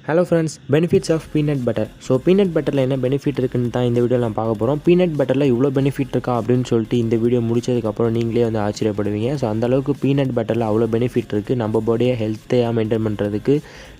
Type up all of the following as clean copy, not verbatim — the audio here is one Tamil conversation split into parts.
Hello friends, benefits of peanut butter. So peanut பட்டரில் என்ன பெனிஃபிட் இருக்குன்னு தான் இந்த வீடியோவில் நான் பார்க்க போகிறோம். பீனட் பட்டரில் இவ்வளோ பெனிஃபிட் இருக்கா அப்படின்னு சொல்லிட்டு இந்த வீடியோ முடிச்சதுக்கப்புறம் நீங்களே வந்து ஆச்சரியப்படுவீங்க. ஸோ அந்தளவுக்கு பீனட் பட்டரில் அவ்வளோ பெனிஃபிட் இருக்குது. நம்ம பாடியை ஹெல்த்தையாக மெயின்டைன் பண்ணுறதுக்கு,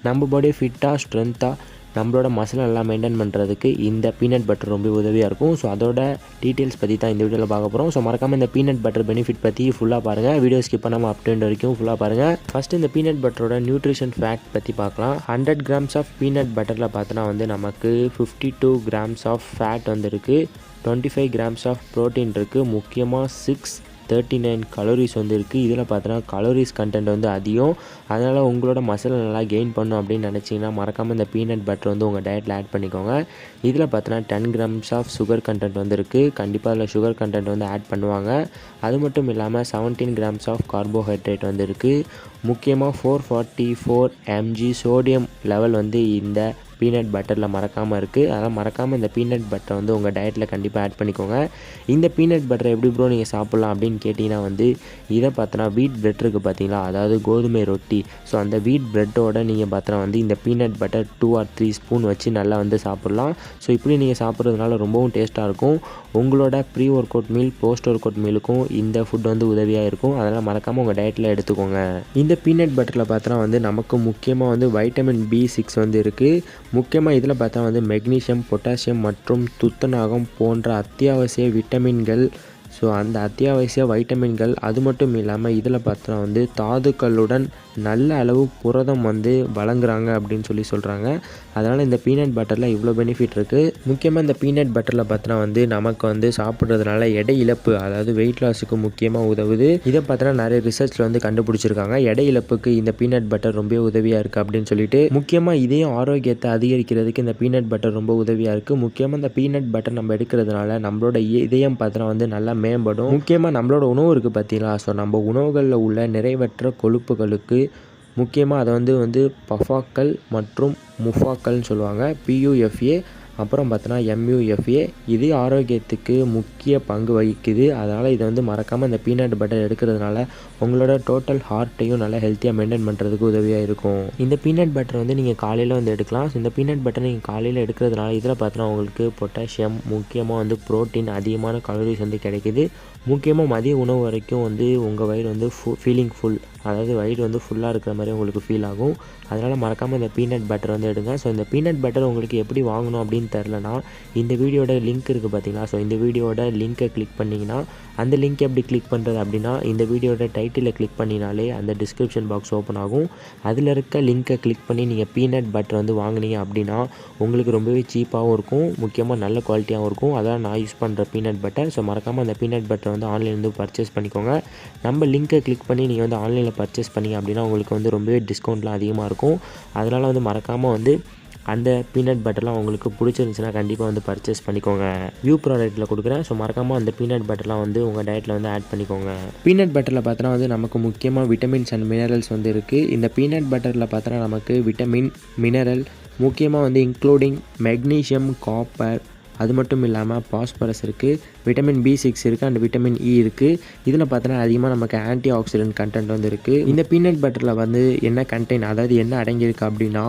நம்ம பாடியை ஃபிட்டாக ஸ்ட்ரென்த்தாக நம்மளோட மசில் எல்லாம் மெயின்டைன் பண்ணுறதுக்கு இந்த பீனட் பட்டர் ரொம்ப உதவியாக இருக்கும். ஸோ அதோட டீட்டெயில்ஸ் பற்றி தான் இந்த வீடியோவில் பார்க்க போகிறோம். ஸோ மறக்காமல் இந்த பீனட் பட்டர் பெனிஃபிட் பற்றி ஃபுல்லாக பாருங்கள். வீடியோ ஸ்கிப் பண்ணாமல் அப் டு எண்ட் வரைக்கும் ஃபுல்லாக பாருங்கள். ஃபஸ்ட்டு இந்த பீனட் பட்டரோட நியூட்ரிஷன் ஃபேக்ட் பற்றி பார்க்கலாம். 100 grams ஆஃப் பீனட் பட்டரில் பார்த்தோன்னா வந்து நமக்கு 52 grams ஆஃப் ஃபேட் வந்து இருக்குது, 25 grams ஆஃப் ப்ரோட்டீன் இருக்குது, முக்கியமாக 639 கலோரிஸ் வந்து இருக்குது. இதில் பார்த்தோன்னா கலோரிஸ் கண்டென்ட் வந்து அதிகம். அதனால் உங்களோட மசில் நல்லா கெயின் பண்ணும் அப்படின்னு நினச்சிங்கன்னா மறக்காமல் இந்த பீனட் பட்டர் வந்து உங்கள் டயட்டில் ஆட் பண்ணிக்கோங்க. இதில் பார்த்தோன்னா 10 grams ஆஃப் சுகர் கண்டென்ட் வந்து இருக்குது. கண்டிப்பாக அதில் சுகர் கண்டென்ட் வந்து ஆட் பண்ணுவாங்க. அது மட்டும் இல்லாமல் 17 grams ஆஃப் கார்போஹைட்ரேட் வந்து இருக்குது. முக்கியமாக 444 mg சோடியம் லெவல் வந்து இந்த பீனட் பட்டரில் மறக்காமல் இருக்குது. அதனால் மறக்காமல் இந்த பீனட் பட்டரை வந்து உங்கள் டயட்டில் கண்டிப்பாக ஆட் பண்ணிக்கோங்க. இந்த பீனட் பட்டரை எப்படி ப்ரோ நீங்கள் சாப்பிட்லாம் அப்படின்னு கேட்டிங்கன்னா வந்து இதை பார்த்தோன்னா வீட் பிரெட் இருக்குது பார்த்தீங்களா, அதாவது கோதுமை ரொட்டி. ஸோ அந்த வீட் பிரெட்டோட நீங்கள் பார்த்தோன்னா வந்து இந்த பீனட் பட்டர் 2 or 3 ஸ்பூன் வச்சு நல்லா வந்து சாப்பிட்லாம். ஸோ இப்படி நீங்கள் சாப்பிட்றதுனால ரொம்பவும் டேஸ்ட்டாக இருக்கும். உங்களோட pre workout meal, post workout மீலுக்கும் இந்த ஃபுட் வந்து உதவியாக இருக்கும். அதனால் மறக்காமல் உங்கள் டயட்டில் எடுத்துக்கோங்க. இந்த பீனட் பட்டரில் பார்த்தோன்னா வந்து நமக்கு முக்கியமாக வந்து வைட்டமின் B6 வந்து இருக்குது. முக்கியமாக இதில் பார்த்தா வந்து மெக்னீஷியம், பொட்டாசியம் மற்றும் துத்தநாகம் போன்ற அத்தியாவசிய விட்டமின்கள், ஸோ அந்த அத்தியாவசிய வைட்டமின்கள், அது மட்டும் இல்லாமல் இதில் பார்த்தா வந்து தாதுக்களுடன் நல்ல அளவு புரதம் வந்து வழங்குறாங்க அப்படின்னு சொல்கிறாங்க. அதனால் இந்த பீனட் பட்டரில் இவ்வளோ பெனிஃபிட் இருக்குது. முக்கியமாக இந்த பீனட் பட்டரில் பார்த்தோன்னா வந்து நமக்கு வந்து சாப்பிட்றதுனால எடை இழப்பு, அதாவது வெயிட் லாஸுக்கு முக்கியமாக உதவுது. இதை பார்த்தோன்னா நிறைய ரிசர்ச்சில் வந்து கண்டுபிடிச்சிருக்காங்க. எடை இழப்புக்கு இந்த பீனட் பட்டர் ரொம்ப உதவியாக இருக்குது அப்படின்னு சொல்லிட்டு. முக்கியமாக இதயம் ஆரோக்கியத்தை அதிகரிக்கிறதுக்கு இந்த பீனட் பட்டர் ரொம்ப உதவியாக இருக்குது. முக்கியமாக இந்த பீனட் பட்டர் நம்ம எடுக்கிறதுனால நம்மளோட இதயம் பார்த்தோன்னா வந்து நல்லா மேம்படும். முக்கியமாக நம்மளோட உணவு இருக்குது பார்த்தீங்களா, ஸோ நம்ம உணவுகளில் உள்ள நிறைவற்ற கொழுப்புகளுக்கு முக்கியமாக அதை வந்து பஃபாக்கள் மற்றும் முஃபாக்கள்னு சொல்லுவாங்க, PUFA, அப்புறம் பார்த்தோன்னா MUFA. இது ஆரோக்கியத்துக்கு முக்கிய பங்கு வகிக்குது. அதனால் இதை வந்து மறக்காமல் இந்த பீனட் பட்டர் எடுக்கிறதுனால உங்களோட டோட்டல் ஹார்ட்டையும் நல்லா ஹெல்த்தியாக மெயின்டைன் பண்ணுறதுக்கு உதவியாக இருக்கும். இந்த பீனட் பட்டர் வந்து நீங்கள் காலையில் வந்து எடுக்கலாம். ஸோ இந்த பீனட் பட்டர் நீங்கள் காலையில் எடுக்கிறதுனால இதில் பார்த்தோன்னா உங்களுக்கு பொட்டாசியம், முக்கியமாக வந்து ப்ரோட்டீன், அதிகமான கலோரிஸ் வந்து கிடைக்கிது. முக்கியமாக மதிய உணவு வரைக்கும் வந்து உங்கள் வயிறு வந்து ஃபீலிங் ஃபுல், அதாவது வயிறு வந்து ஃபுல்லாக இருக்கிற மாதிரி உங்களுக்கு ஃபீல் ஆகும். அதனால் மறக்காமல் இந்த பீனட் பட்டர் வந்து எடுங்க. ஸோ இந்த பீனட் பட்டர் உங்களுக்கு எப்படி வாங்கணும் அப்படின்னு தெரிலனா இந்த வீடியோட லிங்க் இருக்குது பார்த்தீங்களா, ஸோ இந்த வீடியோட லிங்க்கை கிளிக் பண்ணிங்கன்னா, அந்த லிங்க் எப்படி கிளிக் பண்ணுறது அப்படின்னா இந்த வீடியோட டைட்டிலில் கிளிக் பண்ணினாலே அந்த டிஸ்கிரிப்ஷன் பாக்ஸ் ஓப்பன் ஆகும். அதில் இருக்க லிங்க்கை கிளிக் பண்ணி நீங்கள் பீனட் பட்டர் வந்து வாங்கினீங்க அப்படின்னா உங்களுக்கு ரொம்பவே சீப்பாகவும் இருக்கும், முக்கியமாக நல்ல குவாலிட்டியாகவும் இருக்கும். அதான் நான் யூஸ் பண்ணுற பீனட் பட்டர். ஸோ மறக்காமல் அந்த பீனட் பட்டர் வந்து ஆன்லைன்லேருந்து பர்ச்சேஸ் பண்ணிக்கோங்க. நம்ம லிங்க்கை கிளிக் பண்ணி நீங்கள் வந்து ஆன்லைனில் பர்ச்சேஸ் பண்ணிங்க அப்படின்னா உங்களுக்கு வந்து ரொம்பவே டிஸ்கவுண்ட்லாம் அதிகமாக இருக்கும். அதனால் வந்து மறக்காமல் வந்து அந்த பீனட் பட்டர்லாம் உங்களுக்கு பிடிச்சிருந்துச்சுன்னா கண்டிப்பாக வந்து பர்ச்சேஸ் பண்ணிக்கோங்க. வியூ ப்ராடக்ட்டில் கொடுக்குறேன். ஸோ மறக்காமல் அந்த பீனட் பட்டர்லாம் வந்து உங்கள் டயட்டில் வந்து ஆட் பண்ணிக்கோங்க. பீனட் பட்டரில் பார்த்தோன்னா வந்து நமக்கு முக்கியமாக விட்டமின்ஸ் அண்ட் மினரல்ஸ் வந்து இருக்குது. இந்த பீனட் பட்டரில் பார்த்தோன்னா நமக்கு விட்டமின், மினரல், முக்கியமாக வந்து இன்க்ளூடிங் மெக்னீஷியம், காப்பர், அது மட்டும் இல்லாமல் பாஸ்பரஸ் இருக்குது, விட்டமின் B6 இருக்குது, அண்ட் விட்டமின் E இருக்குது. இதில் பார்த்தோன்னா அதிகமாக நமக்கு ஆன்டி ஆக்சிடென்ட் கண்டென்ட் வந்து இருக்குது. இந்த பீனட் பட்டரில் வந்து என்ன கண்டென்ட், அதாவது என்ன அடங்கியிருக்கு அப்படின்னா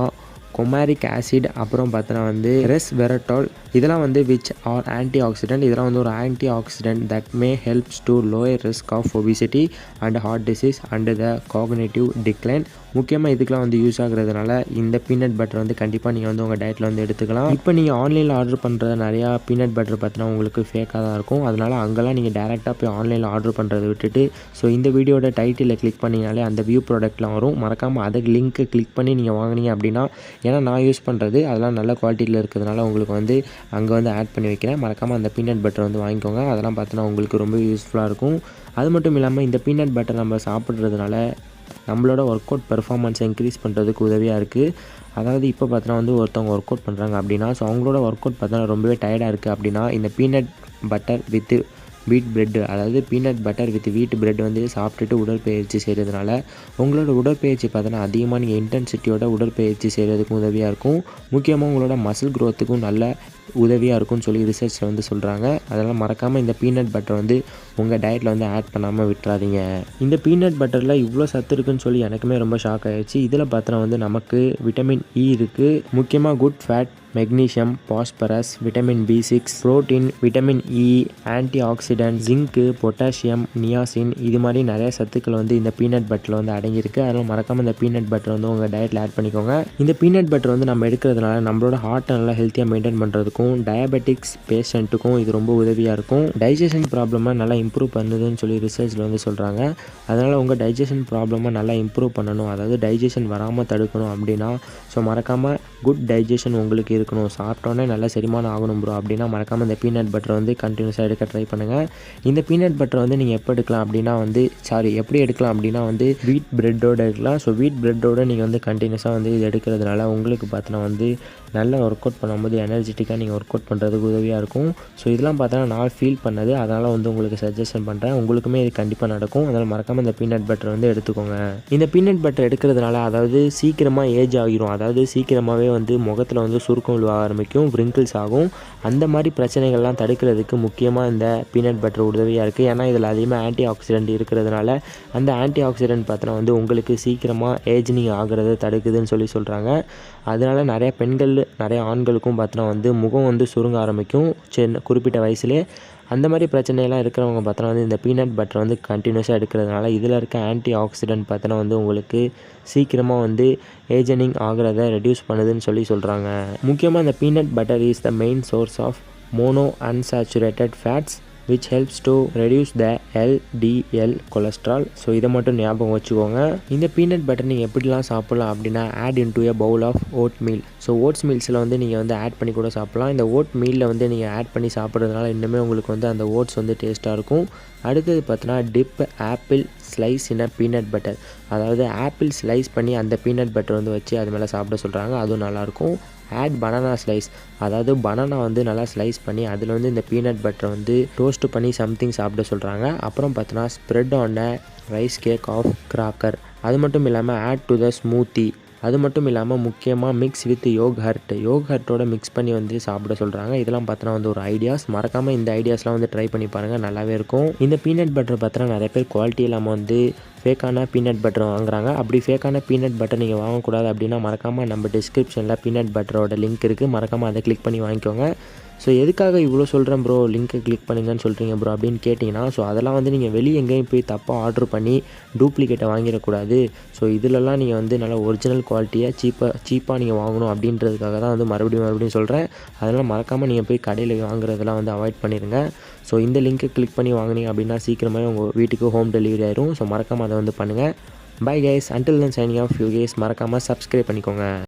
கொமாரிக் ஆசிட், அப்புறம் பார்த்தோன்னா வந்து ரெஸ்வெரட்டால், இதெல்லாம் வந்து விச் ஆர் ஆன்டி ஆக்சிடென்ட். இதெல்லாம் வந்து ஒரு antioxidant that may helps to lower risk of obesity and heart disease and the cognitive decline. முக்கியமாக இதுக்கெலாம் வந்து யூஸ் ஆகுறதுனால இந்த பீனட் பட்டர் வந்து கண்டிப்பாக நீங்கள் வந்து உங்கள் டயட்டில் வந்து எடுத்துக்கலாம். இப்போ நீங்கள் ஆன்லைனில் ஆர்டர் பண்ணுற நிறையா பீனட் பட்டர் பார்த்தீங்கன்னா உங்களுக்கு ஃபேக்காக தான் இருக்கும். அதனால் அங்கெல்லாம் நீங்கள் டேரெக்டாக போய் ஆன்லைனில் ஆர்டர் பண்ணுறதை விட்டுட்டு ஸோ இந்த வீடியோட டைட்டிலில் கிளிக் பண்ணிங்கனாலே அந்த வியூ ப்ராடக்ட்லாம் வரும். மறக்காமல் அதை லிங்க்கை கிளிக் பண்ணி நீங்கள் வாங்கினீங்க அப்படின்னா, ஏன்னா நான் யூஸ் பண்ணுறது அதெல்லாம் நல்ல குவாலிட்டியில் இருக்கிறதுனால உங்களுக்கு வந்து அங்கே வந்து ஆட் பண்ணி வைக்கிறேன். மறக்காமல் அந்த பீனட் பட்டர் வந்து வாங்கிக்கோங்க. அதெல்லாம் பார்த்தோன்னா உங்களுக்கு ரொம்ப யூஸ்ஃபுல்லாக இருக்கும். அது மட்டும் இல்லாமல் இந்த பீனட் பட்டர் நம்ம சாப்பிட்றதுனால நம்மளோட ஒர்க் அவுட் பெர்ஃபார்மன்ஸை இன்க்ரீஸ் பண்ணுறதுக்கு உதவியாக இருக்குது. அதாவது இப்போ பார்த்தோன்னா வந்து ஒருத்தவங்க ஒர்க் அவுட் பண்ணுறாங்க அப்படின்னா, ஸோ அவங்களோட ஒர்க் அவுட் பார்த்தோன்னா ரொம்பவே டயர்டாக இருக்குது அப்படின்னா இந்த peanut butter with wheat bread, அதாவது peanut butter with wheat bread வந்து சாப்பிட்டுட்டு உடற்பயிற்சி செய்கிறதுனால உங்களோட உடற்பயிற்சி பார்த்தோன்னா அதிகமாக நீங்கள் இன்டென்சிட்டியோட உடற்பயிற்சி செய்கிறதுக்கும் உதவியாக இருக்கும். முக்கியமாக உங்களோட மசில் க்ரோத்துக்கும் நல்ல உதவியாக இருக்கும்னு சொல்லி ரிசர்ச்சில் வந்து சொல்கிறாங்க. அதனால் மறக்காமல் இந்த பீனட் பட்டர் வந்து உங்கள் டயட்டில் வந்து ஆட் பண்ணாமல் விட்டுறாதீங்க. இந்த பீனட் பட்டரில் இவ்வளோ சத்து இருக்குன்னு சொல்லி எனக்குமே ரொம்ப ஷாக் ஆகிடுச்சு. இதில் பார்த்தோன்னா வந்து நமக்கு விட்டமின் இ இருக்குது, முக்கியமாக good fat, magnesium, phosphorus, vitamin B6, protein, vitamin E, antioxidant, zinc, potassium, niacin, இது மாதிரி நிறைய சத்துக்கள் வந்து இந்த பீனட் பட்டரில் வந்து அடங்கியிருக்கு. அதனால் மறக்காமல் இந்த பீனட் பட்டர் வந்து உங்கள் டயட்டில் ஆட் பண்ணிக்கோங்க. இந்த பீனட் பட்டர் வந்து நம்ம எடுக்கிறதுனால நம்மளோட ஹார்ட்டை நல்லா ஹெல்த்தியாக மெயின்டைன் பண்ணுறதுக்கும் டயபெட்டிக்ஸ் பேஷண்ட்டுக்கும் இது ரொம்ப உதவியாக இருக்கும். டைஜஷன் ப்ராப்ளமை நல்லா இம்ப்ரூவ் பண்ணுதுன்னு சொல்லி ரிசர்ச்சில் வந்து சொல்கிறாங்க. அதனால் உங்கள் டைஜஷன் ப்ராப்ளமை நல்லா இம்ப்ரூவ் பண்ணணும், அதாவது டைஜஷன் வராமல் தடுக்கணும் அப்படின்னா மறக்காமல் குட் டைஜஷன் உங்களுக்கு இருக்கணும், சாப்பிட்டோன்னே நல்லா செரிமானம் ஆகணும் ப்ரோ அப்படின்னா மறக்காமல் இந்த பீனட் பட்டர் வந்து கண்டினியூஸாக எடுக்க ட்ரை பண்ணுங்கள். இந்த பீனட் பட்டர் வந்து நீங்கள் எப்படி எடுக்கலாம் அப்படின்னா வந்து வீட் பிரெட்டோடு எடுக்கலாம். வீட் பிரெட்டோடு நீங்கள் வந்து கண்டினியூஸாக வந்து இது எடுக்கிறதுனால உங்களுக்கு பார்த்தோன்னா வந்து நல்லா ஒர்க் அவுட் பண்ணும்போது எனர்ஜெட்டிக்காக நீங்கள் ஒர்க் அவுட் பண்ணுறதுக்கு உதவியாக இருக்கும். இதெல்லாம் பார்த்தோன்னா நான் ஃபீல் பண்ணது, அதனால் வந்து உங்களுக்கு சஜஷன் பண்ணுறேன். உங்களுக்குமே இது கண்டிப்பாக நடக்கும். அதனால் மறக்காமல் இந்த பீனட் பட்டர் வந்து எடுத்துக்கோங்க. இந்த பீனட் பட்டர் எடுக்கிறதுனால அதாவது சீக்கிரமாக ஏஜ் ஆகிரும், அதாவது சீக்கிரமாகவே வந்து முகத்தில் வந்து சுருக்கம் விழுவ ஆரம்பிக்கும், விரிங்கிள்ஸ் ஆகும். அந்த மாதிரி பிரச்சனைகள்லாம் தடுக்கிறதுக்கு முக்கியமாக இந்த பீனட் பட்டர் உதவியாக இருக்குது. ஏன்னா இதில் அதிகமாக ஆன்டி ஆக்சிடென்ட் இருக்கிறதுனால அந்த ஆன்டி ஆக்சிடென்ட் பார்த்தோன்னா வந்து உங்களுக்கு சீக்கிரமாக ஏஜ்னிங் ஆகிறத தடுக்குதுன்னு சொல்லி சொல்கிறாங்க. அதனால் நிறைய பெண்கள் நிறைய ஆண்களுக்கும் பார்த்தோன்னா வந்து முகம் வந்து சுருங்க ஆரம்பிக்கும் குறிப்பிட்ட வயசுலேயே. அந்த மாதிரி பிரச்சனையெல்லாம் இருக்கிறவங்க பார்த்தோன்னா வந்து இந்த பீனட் பட்டர் வந்து கண்டினியூஸாக எடுக்கிறதுனால இதில் இருக்க ஆன்டி ஆக்சிடென்ட் பார்த்தோன்னா வந்து உங்களுக்கு சீக்கிரமாக வந்து ஏஜனிங் ஆகிறத ரெடியூஸ் பண்ணுதுன்னு சொல்லி சொல்கிறாங்க. முக்கியமாக இந்த peanut butter is the main source of mono unsaturated fats which helps to reduce the LDL cholesterol. இதை மட்டும் ஞாபகம் வச்சுக்கோங்க. இந்த பீனட் பட்டர் நீங்கள் எப்படிலாம் சாப்பிட்லாம் அப்படின்னா add into a bowl of oat meal. Oats மீல்ஸில் வந்து நீங்கள் வந்து ஆட் பண்ணி கூட சாப்பிட்லாம். இந்த ஓட் மீலில் வந்து நீங்கள் ஆட் பண்ணி சாப்பிட்றதுனால இன்னுமே உங்களுக்கு வந்து அந்த ஓட்ஸ் வந்து டேஸ்ட்டாக இருக்கும். அடுத்தது பார்த்தோன்னா டிப் ஆப்பிள் ஸ்லைஸ் இன் பீனட் பட்டர், அதாவது ஆப்பிள் ஸ்லைஸ் பண்ணி அந்த பீனட் பட்டர் வந்து வச்சு அது மேலே சாப்பிட சொல்கிறாங்க, அதுவும் நல்லாயிருக்கும். ஆட் பனானா ஸ்லைஸ், அதாவது பனானா வந்து நல்லா ஸ்லைஸ் பண்ணி அதில் வந்து இந்த பீனட் பட்டரை வந்து டோஸ்ட் பண்ணி சம்திங் சாப்பிட சொல்கிறாங்க. அப்புறம் பார்த்தோன்னா spread on rice cake of cracker. அது மட்டும் இல்லாமல் ஆட் டு த ஸ்மூத்தி, அது மட்டும் இல்லாமல் முக்கியமாக மிக்ஸ் வித் யோகர்ட்டோட மிக்ஸ் பண்ணி வந்து சாப்பிட சொல்கிறாங்க. இதெல்லாம் பார்த்தோன்னா வந்து ஒரு ஐடியாஸ். மறக்காமல் இந்த ஐடியாஸ்லாம் வந்து ட்ரை பண்ணி பாருங்கள், நல்லாவே இருக்கும். இந்த பீனட் பட்டர் பார்த்தோன்னா நிறைய பேர் குவாலிட்டி இல்லாமல் வந்து ஃபேக்கான பீனட் பட்டர் வாங்குறாங்க. அப்படி ஃபேக்கான பீனட் பட்டர் நீங்கள் வாங்கக்கூடாது அப்படின்னா மறக்காமல் நம்ம டிஸ்கிரிப்ஷனில் பீனட் பட்டரோட லிங்க் இருக்குது, மறக்காமல் அதை கிளிக் பண்ணி வாங்கிக்கோங்க. எதுக்காக இவ்வளோ சொல்கிறேன் ப்ரோ, லிங்க்கை கிளிக் பண்ணுங்கன்னு சொல்கிறீங்க ப்ரோ அப்படின்னு கேட்டிங்கன்னா அதெல்லாம் வந்து நீங்கள் வெளியே எங்கேயும் போய் தப்பாக ஆர்டர் பண்ணி டூப்ளிகேட்டை வாங்கிடக்கூடாது. இதிலலாம் நீங்கள் வந்து நல்லா ஒரிஜினல் குவாலிட்டியாக சீப்பாக நீங்கள் வாங்கணும் அப்படின்றதுக்காக தான் வந்து மறுபடியும் சொல்கிறேன். அதனால் மறக்காமல் நீங்கள் போய் கடையில் வாங்குறதெல்லாம் வந்து அவாய்ட் பண்ணிடுங்க. இந்த லிங்க்கை கிளிக் பண்ணி வாங்கினீங்க அப்படின்னா சீக்கிரமாகவே உங்கள் வீட்டுக்கு ஹோம் டெலிவரி ஆயிரும். மறக்காமல் அதை வந்து பண்ணுங்கள். Bye guys, until then signing off you guys. மறக்காமல் சப்ஸ்கிரைப் பண்ணிக்கோங்க.